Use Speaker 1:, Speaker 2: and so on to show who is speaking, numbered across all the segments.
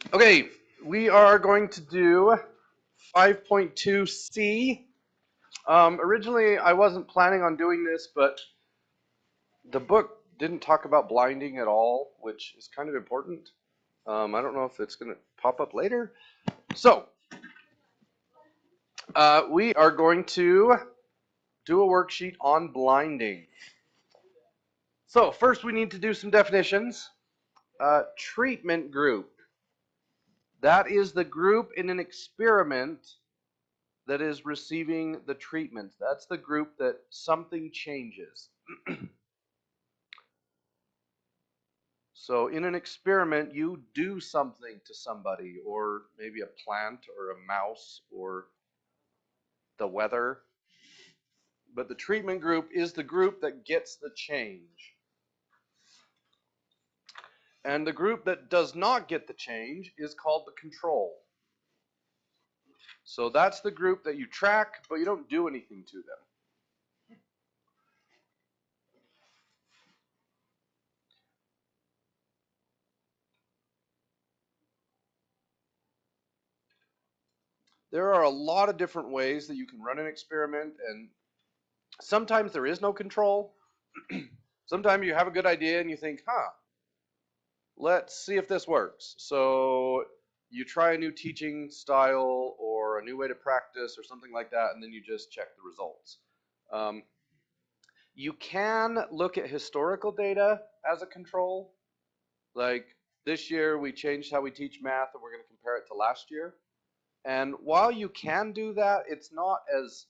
Speaker 1: Okay, we are going to do 5.2C. Originally, I wasn't planning on doing this, but the book didn't talk about blinding at all, which is kind of important. I don't know if it's going to pop up later. So, we are going to do a worksheet on blinding. So, first we need to do some definitions. Treatment group. That is the group in an experiment that is receiving the treatment. That's the group that something changes. So in an experiment, you do something to somebody, or maybe a plant, or a mouse, or the weather. But the treatment group is the group that gets the change. And the group that does not get the change is called the control. So that's the group that you track, but you don't do anything to them. There are a lot of different ways that you can run an experiment, and sometimes there is no control. Sometimes you have a good idea and you think, let's see if this works. So you try a new teaching style or a new way to practice or something like that, and then you just check the results. Um, you can look at historical data as a control. Like this year, we changed how we teach math, and we're going to compare it to last year. And while you can do that, it's not as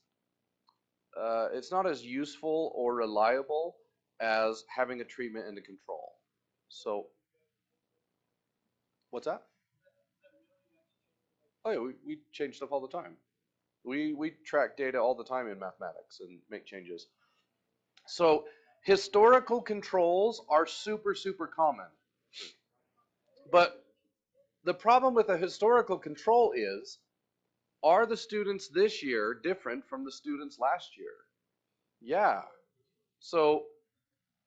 Speaker 1: useful or reliable as having a treatment and a control. So, what's that? Oh yeah, we change stuff all the time. We track data all the time in mathematics and make changes. So historical controls are super common. But the problem with a historical control is, are the students this year different from the students last year? Yeah. So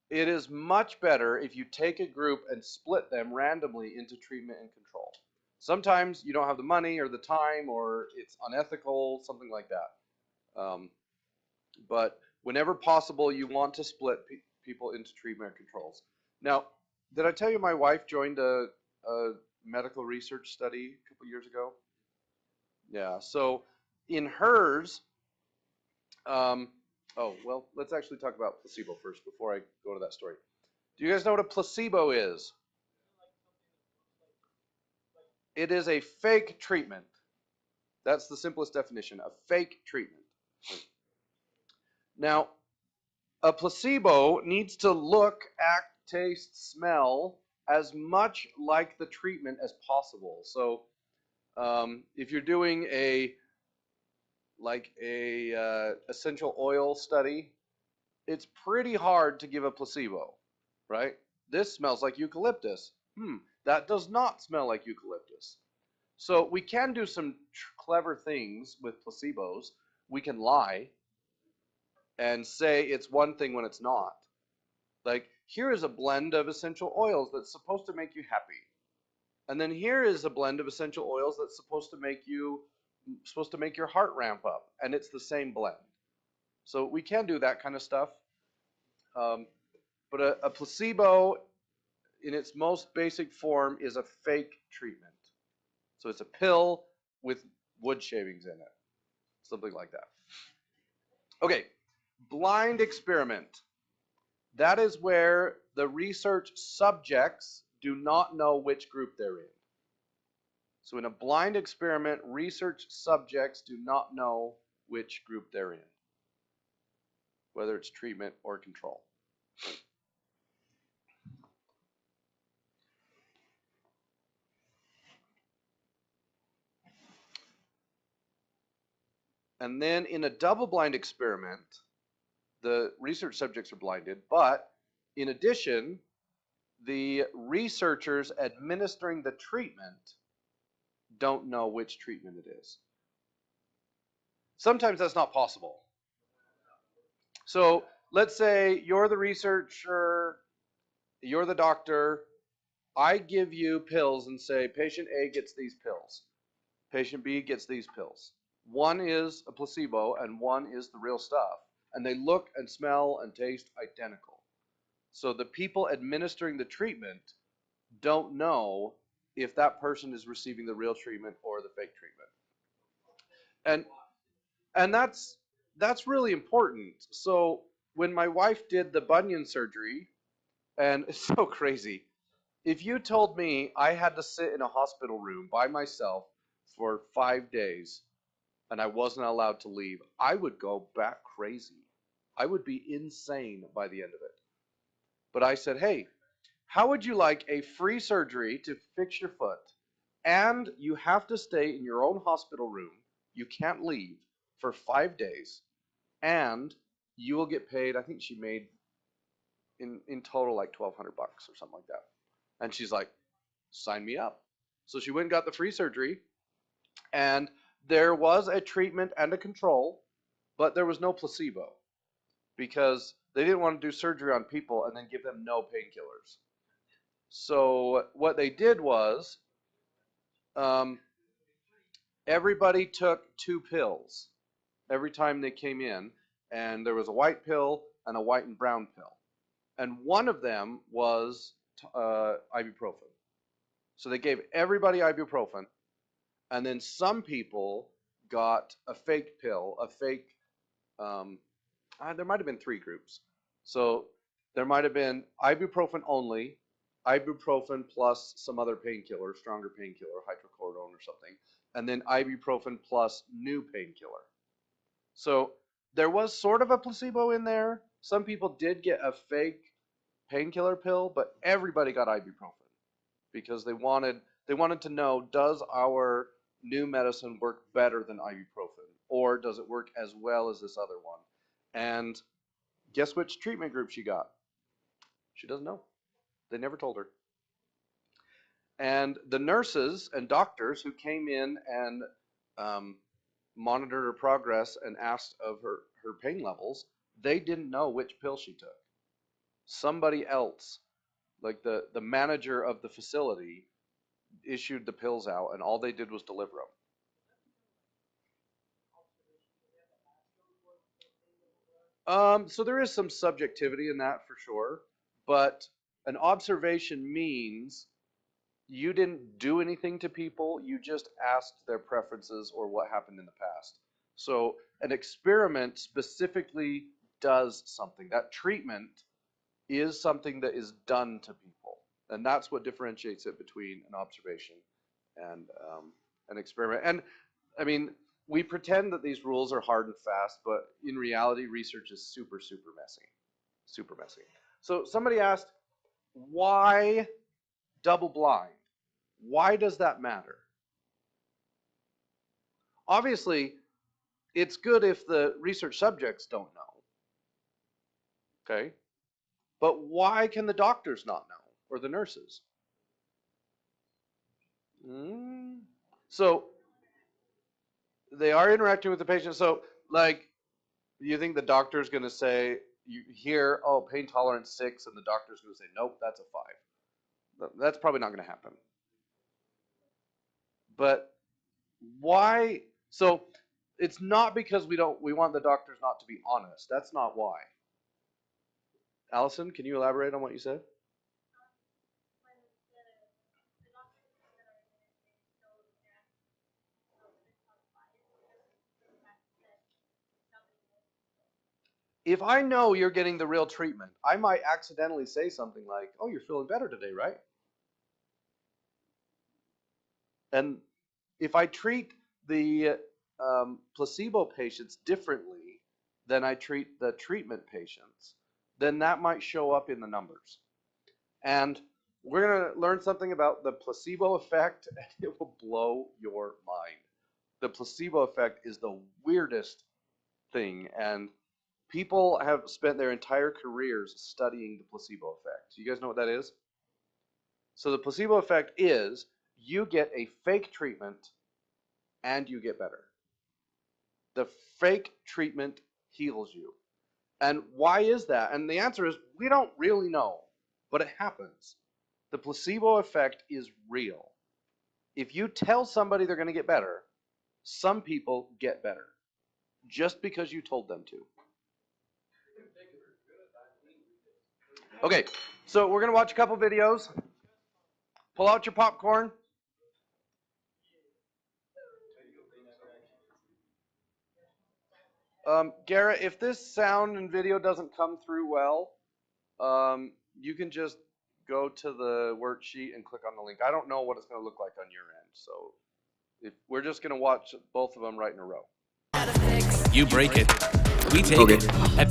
Speaker 1: it is much better if you take a group and split them randomly into treatment and control. Sometimes you don't have the money or the time, or it's unethical, something like that. But whenever possible, you want to split people into treatment controls. Now, did I tell you my wife joined a medical research study a couple years ago? Yeah. So in hers, um, oh well, let's actually talk about placebo first before I go to that story. Do you guys know what a placebo is? It is a fake treatment. That's the simplest definition, a fake treatment. Now, a placebo needs to look, act, taste, smell as much like the treatment as possible. So, if you're doing a essential oil study, it's pretty hard to give a placebo, right? This smells like eucalyptus. That does not smell like eucalyptus. So we can do some clever things with placebos. We can lie and say it's one thing when it's not. Like, here is a blend of essential oils that's supposed to make you happy. And then here is a blend of essential oils that's supposed to make your heart ramp up, and it's the same blend. So we can do that kind of stuff. Um, but a placebo in its most basic form is a fake treatment. So it's a pill with wood shavings in it, something like that. Okay, blind experiment. That is where the research subjects do not know which group they're in. So in a blind experiment, research subjects do not know which group they're in, whether it's treatment or control. And then in a double-blind experiment, the research subjects are blinded, but in addition, the researchers administering the treatment don't know which treatment it is. Sometimes that's not possible. So let's say you're the researcher, you're the doctor, I give you pills and say patient A gets these pills, patient B gets these pills. One is a placebo and one is the real stuff. And they look and smell and taste identical. So the people administering the treatment don't know if that person is receiving the real treatment or the fake treatment. And and that's really important. So when my wife did the bunion surgery, and it's so crazy. If you told me I had to sit in a hospital room by myself for 5 days and I wasn't allowed to leave, I would go back crazy. I would be insane by the end of it. But I said, hey, how would you like a free surgery to fix your foot? And you have to stay in your own hospital room. You can't leave for 5 days. And you will get paid, I think she made in total like $1,200 or something like that. And she's like, sign me up. So she went and got the free surgery. And there was a treatment and a control, but there was no placebo because they didn't want to do surgery on people and then give them no painkillers. So what they did was um, everybody took 2 pills every time they came in, and there was a white pill and a white and brown pill, and one of them was ibuprofen. So they gave everybody ibuprofen, and then some people got a fake pill, a fake. Um, there might have been 3 groups. So there might have been ibuprofen only, ibuprofen plus some other painkiller, stronger painkiller, hydrocodone or something, and then ibuprofen plus new painkiller. So there was sort of a placebo in there. Some people did get a fake painkiller pill, but everybody got ibuprofen because they wanted to know, does our new medicine work better than ibuprofen, or does it work as well as this other one? And guess which treatment group she got? She doesn't know. They never told her. And the nurses and doctors who came in and um, monitored her progress and asked of her pain levels, they didn't know which pill she took. Somebody else, like the manager of the facility, issued the pills out, and all they did was deliver them. So there is some subjectivity in that for sure, but an observation means you didn't do anything to people, you just asked their preferences or what happened in the past. So an experiment specifically does something. That treatment is something that is done to people. And that's what differentiates it between an observation and an experiment. And I mean, we pretend that these rules are hard and fast, but in reality, research is super, super messy. Super messy. So somebody asked, why double blind? Why does that matter? Obviously, it's good if the research subjects don't know, okay? But why can the doctors not know, or the nurses? Mm. So they are interacting with the patient. So, like, you think the doctor's going to say, you hear, oh, pain tolerance 6, and the doctor's going to say, nope, that's a 5. That's probably not going to happen. But why? So it's not because we want the doctors not to be honest. That's not why. Allison, can you elaborate on what you said? If I know you're getting the real treatment, I might accidentally say something like, oh, you're feeling better today, right? And if I treat the placebo patients differently than I treat the treatment patients, then that might show up in the numbers. And we're going to learn something about the placebo effect, and it will blow your mind. The placebo effect is the weirdest thing, and people have spent their entire careers studying the placebo effect. Do you guys know what that is? So the placebo effect is you get a fake treatment and you get better. The fake treatment heals you. And why is that? And the answer is we don't really know, but it happens. The placebo effect is real. If you tell somebody they're going to get better, some people get better just because you told them to. Okay, so we're going to watch a couple videos. Pull out your popcorn. Garrett, if this sound and video doesn't come through well, you can just go to the worksheet and click on the link. I don't know what it's going to look like on your end, so we're just going to watch both of them right in a row.
Speaker 2: You break it, we take it. At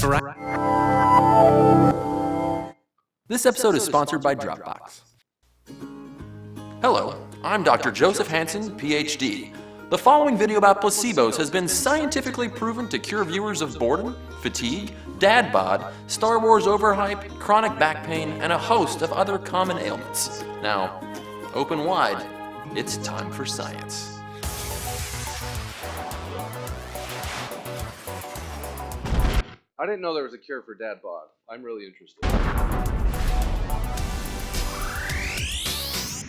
Speaker 3: This episode is sponsored by Dropbox. Hello, I'm Dr. Joseph Hansen, PhD. The following video about placebos has been scientifically proven to cure viewers of boredom, fatigue, dad bod, Star Wars overhype, chronic back pain, and a host of other common ailments. Now, open wide, it's time for science.
Speaker 1: I didn't know there was a cure for dad bod. I'm really interested.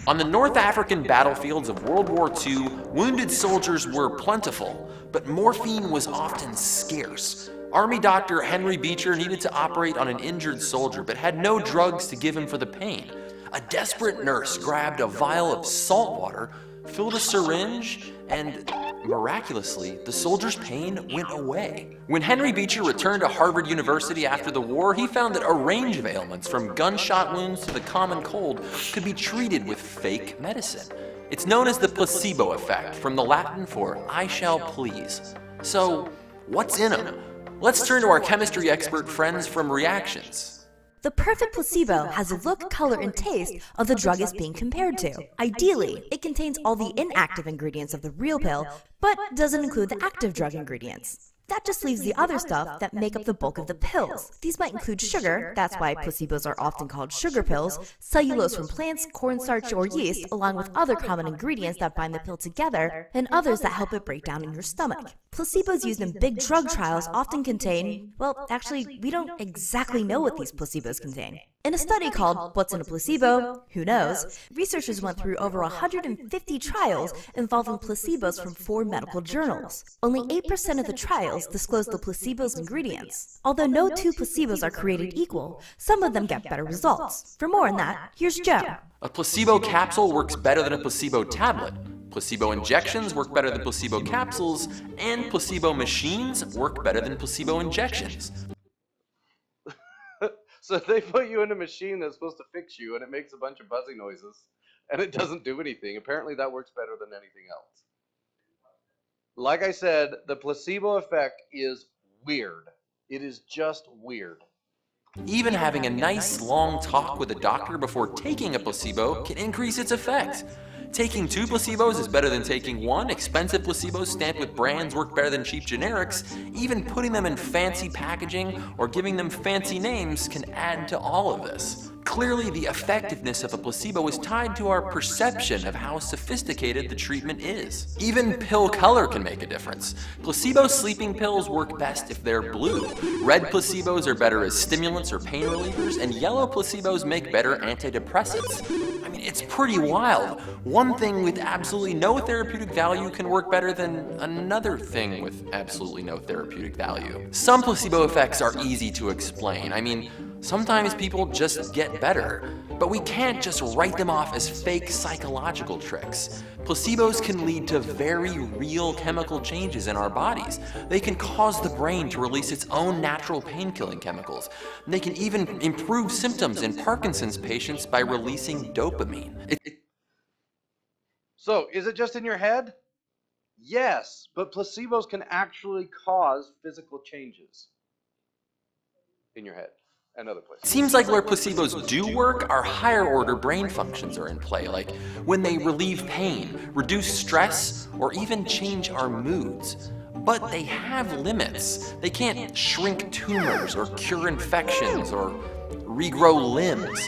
Speaker 3: On the North African battlefields of World War II, wounded soldiers were plentiful, but morphine was often scarce. Army doctor Henry Beecher needed to operate on an injured soldier, but had no drugs to give him for the pain. A desperate nurse grabbed a vial of salt water, filled a syringe, and miraculously, the soldier's pain went away. When Henry Beecher returned to Harvard University after the war, he found that a range of ailments, from gunshot wounds to the common cold, could be treated with fake medicine. It's known as the placebo effect, from the Latin for I shall please. So, what's in them? Let's turn to our chemistry expert friends from Reactions.
Speaker 4: The perfect placebo has the look, color, and taste of the drug it's being compared to. Ideally, it contains all the inactive ingredients of the real pill, but doesn't include the active drug ingredients. That just leaves the other stuff that make up the bulk of the pills. These might include sugar, that's why placebos are often called sugar pills, cellulose from plants, cornstarch, or yeast, along with other common ingredients that bind the pill together, and others that help it break down in your stomach. Placebos used in big drug trials often contain, well, actually, we don't exactly know what these placebos contain. In a study called What's in a Placebo? Who Knows?, researchers went through over 150 trials involving placebos from 4 medical journals. Only 8% of the trials disclosed the placebo's ingredients. Although no 2 placebos are created equal, some of them get better results. For more on that, here's Joe.
Speaker 3: A placebo capsule works better than a placebo tablet. Placebo injections work better than placebo capsules, and placebo machines work better than placebo injections.
Speaker 1: So they put you in a machine that's supposed to fix you, and it makes a bunch of buzzy noises, and it doesn't do anything. Apparently that works better than anything else. Like I said, the placebo effect is weird. It is just weird.
Speaker 3: Even having a nice long talk with a doctor before taking a placebo can increase its effect. Taking 2 placebos is better than taking 1. Expensive placebos stamped with brands work better than cheap generics. Even putting them in fancy packaging or giving them fancy names can add to all of this. Clearly, the effectiveness of a placebo is tied to our perception of how sophisticated the treatment is. Even pill color can make a difference. Placebo sleeping pills work best if they're blue. Red placebos are better as stimulants or pain relievers, and yellow placebos make better antidepressants. I mean, it's pretty wild. One thing with absolutely no therapeutic value can work better than another thing with absolutely no therapeutic value. Some placebo effects are easy to explain. I mean, sometimes people just get better, but we can't just write them off as fake psychological tricks. Placebos can lead to very real chemical changes in our bodies. They can cause the brain to release its own natural pain-killing chemicals. They can even improve symptoms in Parkinson's patients by releasing dopamine.
Speaker 1: So, is it just in your head? Yes, but placebos can actually cause physical changes in your head and other places.
Speaker 3: Seems like where placebos do work, our higher order brain functions are in play, like when they relieve pain, reduce stress, or even change our moods. But they have limits. They can't shrink tumors or cure infections or regrow limbs.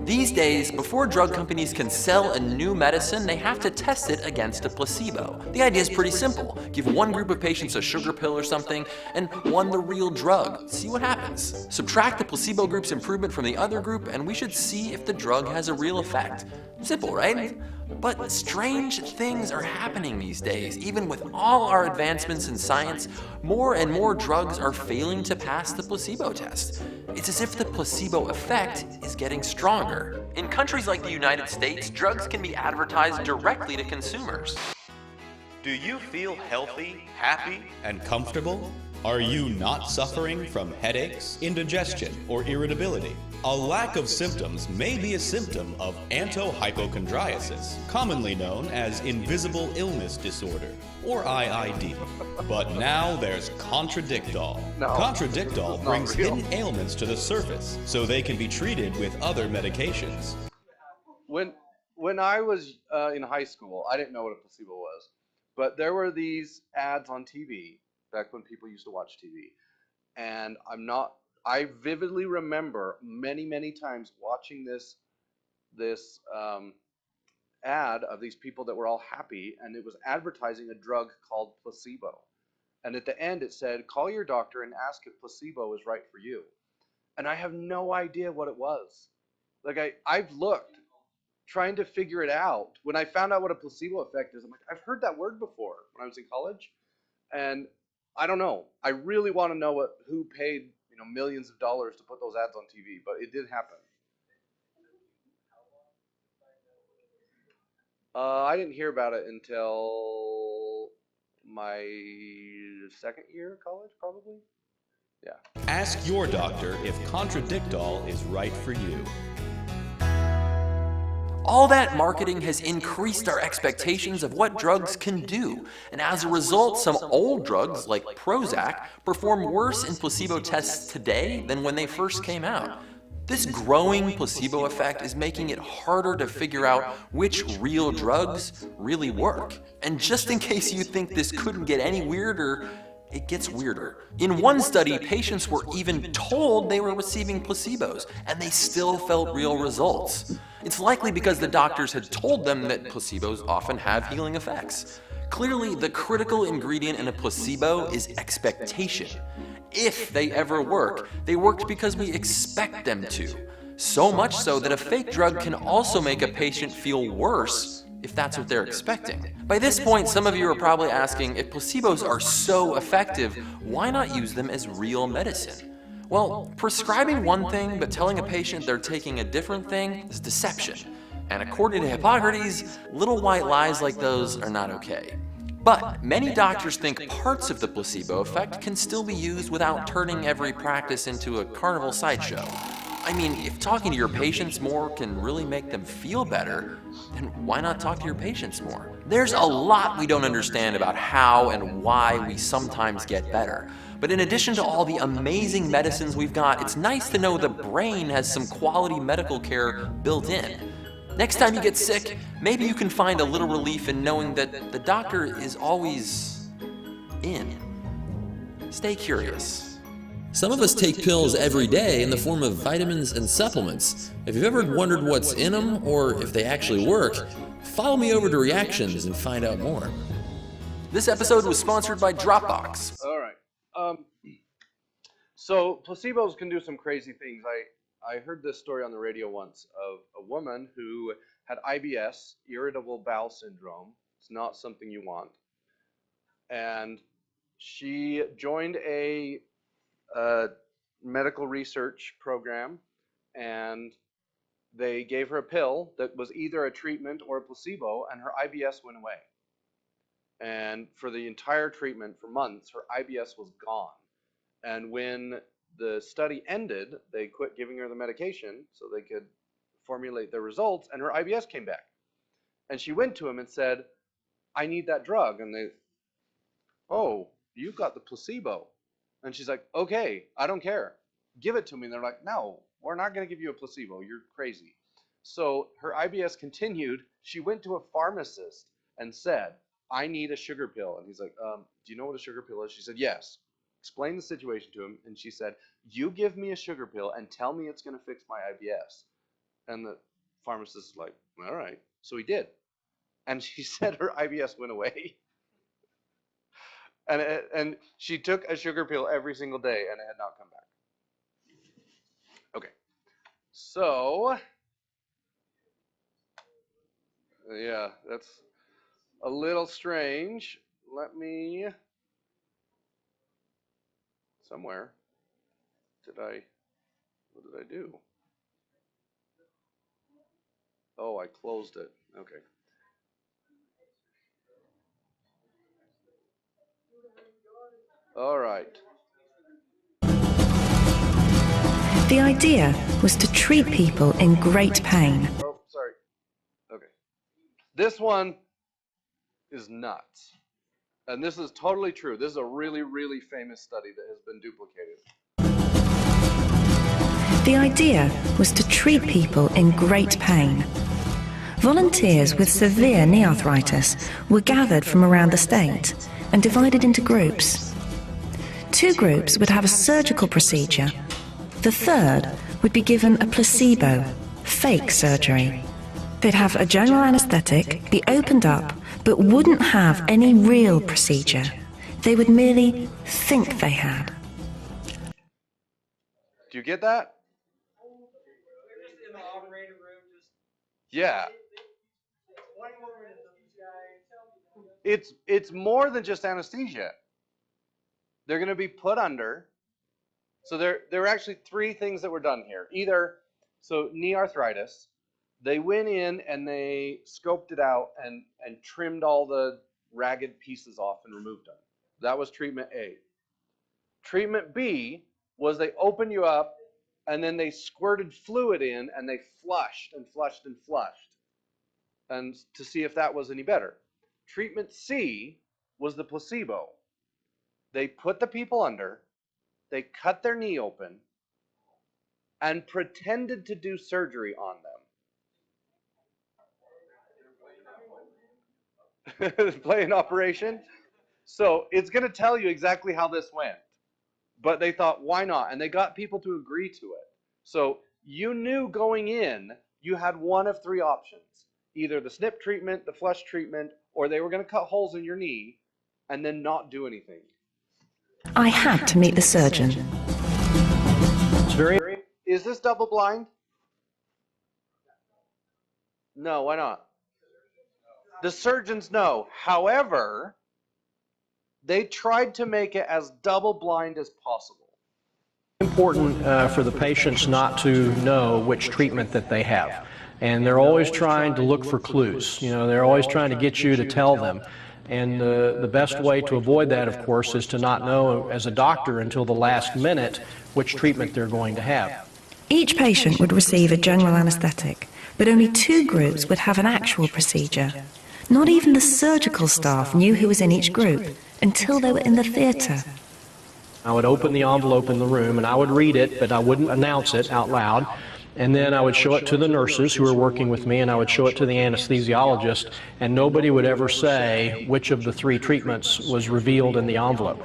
Speaker 3: These days, before drug companies can sell a new medicine, they have to test it against a placebo. The idea is pretty simple. Give one group of patients a sugar pill or something, and one the real drug. See what happens. Subtract the placebo group's improvement from the other group, and we should see if the drug has a real effect. Simple, right? But strange things are happening these days. Even with all our advancements in science, more and more drugs are failing to pass the placebo test. It's as if the placebo effect is getting stronger. In countries like the United States, drugs can be advertised directly to consumers.
Speaker 5: Do you feel healthy, happy, and comfortable? Are you not suffering from headaches, indigestion, or irritability? A lack of symptoms may be a symptom of antohypochondriasis, commonly known as invisible illness disorder, or IID. But now there's Contradictol.
Speaker 1: No,
Speaker 5: Contradictol brings
Speaker 1: real.
Speaker 5: hidden ailments to the surface so they can be treated with other medications.
Speaker 1: When I was in high school, I didn't know what a placebo was, but there were these ads on TV back when people used to watch TV, and I vividly remember many times watching this ad of these people that were all happy, and it was advertising a drug called placebo. And at the end it said, call your doctor and ask if placebo is right for you. And I have no idea what it was. Like I've looked trying to figure it out. When I found out what a placebo effect is, I'm like, I've heard that word before when I was in college. And I don't know. I really want to know who paid millions of dollars to put those ads on TV, but it did happen. I didn't hear about it until my second year of college, probably. Yeah.
Speaker 5: Ask your doctor if Contradictol is right for you.
Speaker 3: All that marketing has increased our expectations of what drugs can do, and as a result, some old drugs like Prozac perform worse in placebo tests today than when they first came out. This growing placebo effect is making it harder to figure out which real drugs really work. And just in case you think this couldn't get any weirder, it gets weirder. In one study, patients were even told they were receiving placebos, and they still felt real results. It's likely because the doctors had told them that placebos often have healing effects. Clearly, the critical ingredient in a placebo is expectation. If they ever work, they worked because we expect them to. So much so that a fake drug can also make a patient feel worse if that's what they're expecting. By this point, some of you are probably asking, if placebos are so effective, why not use them as real medicine? Well, prescribing one thing but telling a patient they're taking a different thing is deception. And according to Hippocrates, little white lies like those are not okay. But many doctors think parts of the placebo effect can still be used without turning every practice into a carnival sideshow. I mean, if talking to your patients more can really make them feel better, then why not talk to your patients more? There's a lot we don't understand about how and why we sometimes get better. But in addition to all the amazing medicines we've got, it's nice to know the brain has some quality medical care built in. Next time you get sick, maybe you can find a little relief in knowing that the doctor is always in. Stay curious.
Speaker 2: Some of us take pills every day in the form of vitamins and supplements. If you've ever wondered what's in them or if they actually work, follow me over to Reactions and find out more.
Speaker 3: This episode was sponsored by Dropbox.
Speaker 1: All right. So placebos can do some crazy things. I heard this story on the radio once of a woman who had IBS, irritable bowel syndrome. It's not something you want. And she joined a medical research program, and they gave her a pill that was either a treatment or a placebo, and her IBS went away. And for the entire treatment, for months, her IBS was gone. And when the study ended, they quit giving her the medication so they could formulate their results, and her IBS came back. And she went to him and said, I need that drug. And they, oh, you got the placebo. And she's like, okay, I don't care. Give it to me. And they're like, no, we're not going to give you a placebo. You're crazy. So her IBS continued. She went to a pharmacist and said, I need a sugar pill. And he's like, do you know what a sugar pill is? She said, yes. Explained the situation to him, and she said, you give me a sugar pill and tell me it's going to fix my IBS. And the pharmacist is like, all right. So he did. And she said her IBS went away. And she took a sugar pill every single day, and it had not come back. Okay. So, yeah, that's a little strange. Let me, somewhere, what did I do? Oh, I closed it. Okay. All right.
Speaker 6: The idea was to treat people in great pain.
Speaker 1: Oh, sorry. Okay. This one is nuts. And this is totally true. This is a really, really famous study that has been duplicated.
Speaker 6: The idea was to treat people in great pain. Volunteers with severe knee arthritis were gathered from around the state and divided into groups. 2 groups would have a surgical procedure. The third would be given a placebo, fake surgery. They'd have a general anesthetic, be opened up, but wouldn't have any real procedure. They would merely think they had.
Speaker 1: Do you get that? Yeah. It's more than just anesthesia. They're going to be put under. So there were actually 3 things that were done here. Either, so knee arthritis, they went in and they scoped it out and trimmed all the ragged pieces off and removed them. That was treatment A. Treatment B was they opened you up and then they squirted fluid in and they flushed and flushed and flushed, and to see if that was any better. Treatment C was the placebo. They put the people under, they cut their knee open, and pretended to do surgery on them. Play an operation. So it's going to tell you exactly how this went. But they thought, why not? And they got people to agree to it. So you knew going in, you had one of 3 options. Either the snip treatment, the flush treatment, or they were going to cut holes in your knee and then not do anything.
Speaker 6: I had to meet the surgeon.
Speaker 1: Is this double blind? No, why not? The surgeons know. However, they tried to make it as double blind as possible.
Speaker 7: Important for the patients not to know which treatment that they have. And they're always trying to look for clues. You know, they're always trying to get you to tell them. And the best way to avoid that, of course, is to not know as a doctor until the last minute which treatment they're going to have.
Speaker 6: Each patient would receive a general anesthetic, but only 2 groups would have an actual procedure. Not even the surgical staff knew who was in each group until they were in the theatre.
Speaker 7: I would open the envelope in the room and I would read it, but I wouldn't announce it out loud. And then I would show it to the nurses who were working with me, and I would show it to the anesthesiologist, and nobody would ever say which of the 3 treatments was revealed in the envelope.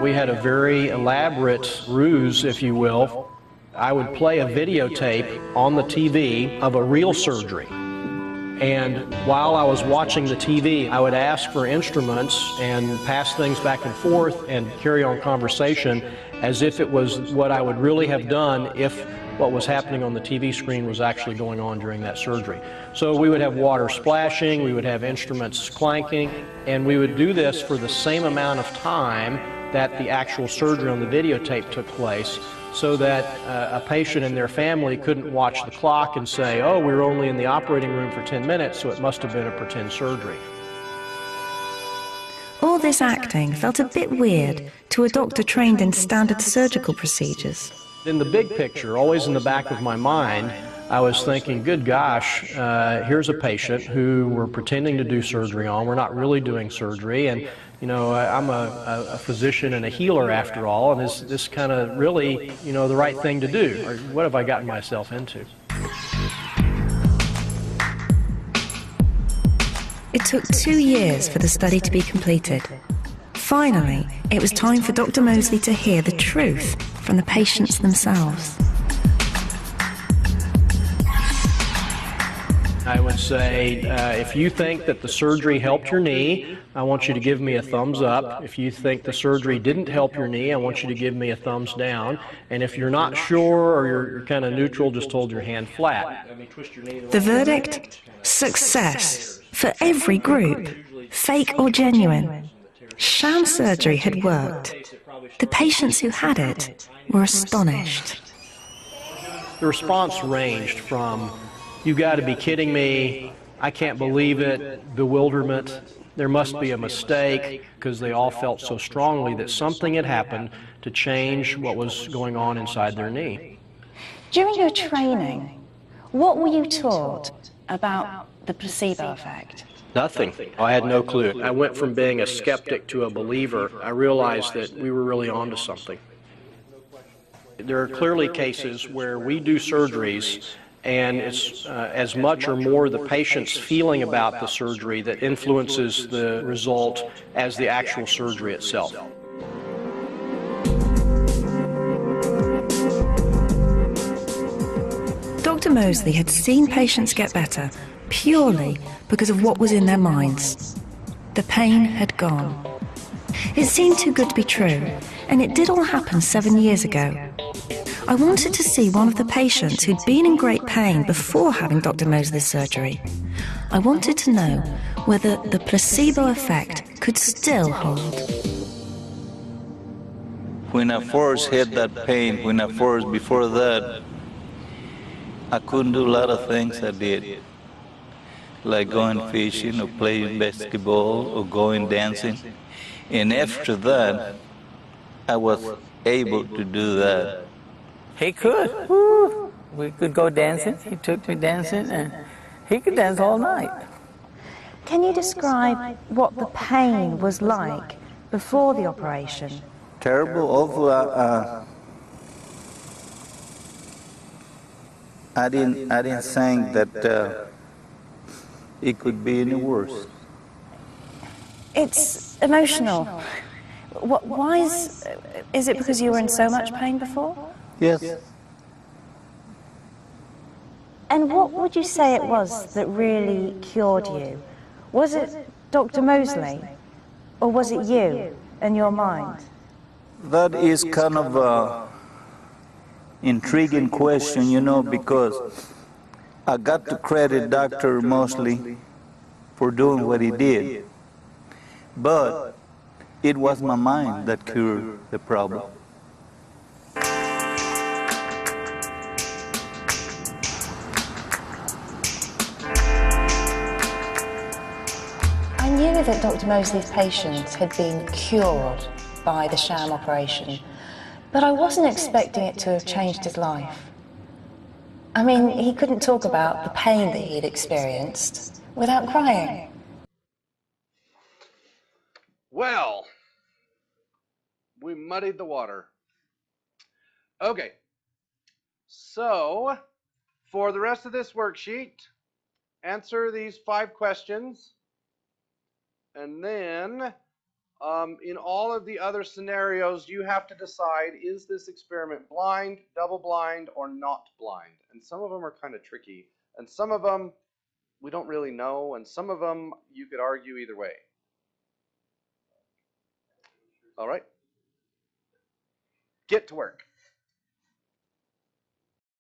Speaker 7: We had a very elaborate ruse, if you will. I would play a videotape on the TV of a real surgery. And while I was watching the TV, I would ask for instruments and pass things back and forth and carry on conversation as if it was what I would really have done if what was happening on the TV screen was actually going on during that surgery. So we would have water splashing, we would have instruments clanking, and we would do this for the same amount of time that the actual surgery on the videotape took place, so that a patient and their family couldn't watch the clock and say, oh, we were only in the operating room for 10 minutes, so it must have been a pretend surgery.
Speaker 6: All this acting felt a bit weird to a doctor trained in standard surgical procedures.
Speaker 7: In the big picture, always in the back of my mind, I was thinking, good gosh, here's a patient who we're pretending to do surgery on. We're not really doing surgery, and you know, I'm a physician and a healer after all, and is this kind of really, you know, the right thing to do? Or what have I gotten myself into?
Speaker 6: It took 2 years for the study to be completed. Finally, it was time for Dr. Mosley to hear the truth from the patients themselves.
Speaker 7: I would say, if you think that the surgery helped your knee, I want you to give me a thumbs up. If you think the surgery didn't help your knee, I want you to give me a thumbs down. And if you're not sure or you're kind of neutral, just hold your hand flat.
Speaker 6: The verdict? Success for every group, fake or genuine. Sham surgery had worked. The patients who had it were astonished.
Speaker 7: The response ranged from, "You got to be kidding me," "I can't believe it," "bewilderment," "There must be a mistake," because they all felt so strongly that something had happened to change what was going on inside their knee.
Speaker 8: During your training, what were you taught about the placebo effect?
Speaker 7: Nothing. I had no clue. I went from being a skeptic to a believer. I realized that we were really onto something. There are clearly cases where we do surgeries and it's as much or more the patient's feeling about the surgery that influences the result as the actual surgery itself.
Speaker 6: Dr. Moseley had seen patients get better purely because of what was in their minds. The pain had gone. It seemed too good to be true, and it did all happen 7 years ago. I wanted to see one of the patients who'd been in great pain before having Dr. Moseley's surgery. I wanted to know whether the placebo effect could still hold.
Speaker 9: When I first had that pain, before that, I couldn't do a lot of things I did, like going fishing or playing basketball or going dancing. And after that, I was able to do that.
Speaker 10: He could. Woo. We could go dancing. He took me dancing, and he could dance all night.
Speaker 8: Can you describe what the pain was like before the operation?
Speaker 9: Terrible, although I didn't think that it could be any worse.
Speaker 8: It's emotional. Why is it because you were in so much pain before?
Speaker 9: Yes.
Speaker 8: And what would you say it was that really cured you? Was it Dr. Moseley, or was it you and your mind?
Speaker 9: That is kind of an intriguing question, you know, because I got to credit Dr. Moseley for doing what he did, but it was my mind that cured the problem.
Speaker 8: I knew that Dr. Moseley's patients had been cured by the sham operation, but I wasn't expecting it to have changed his life. I mean, he couldn't talk about the pain that he'd experienced without crying.
Speaker 1: Well, we muddied the water. Okay, so for the rest of this worksheet, answer these 5 questions, and then in all of the other scenarios, you have to decide, is this experiment blind, double blind, or not blind? And some of them are kind of tricky, and some of them we don't really know, and some of them you could argue either way. All right, get to work.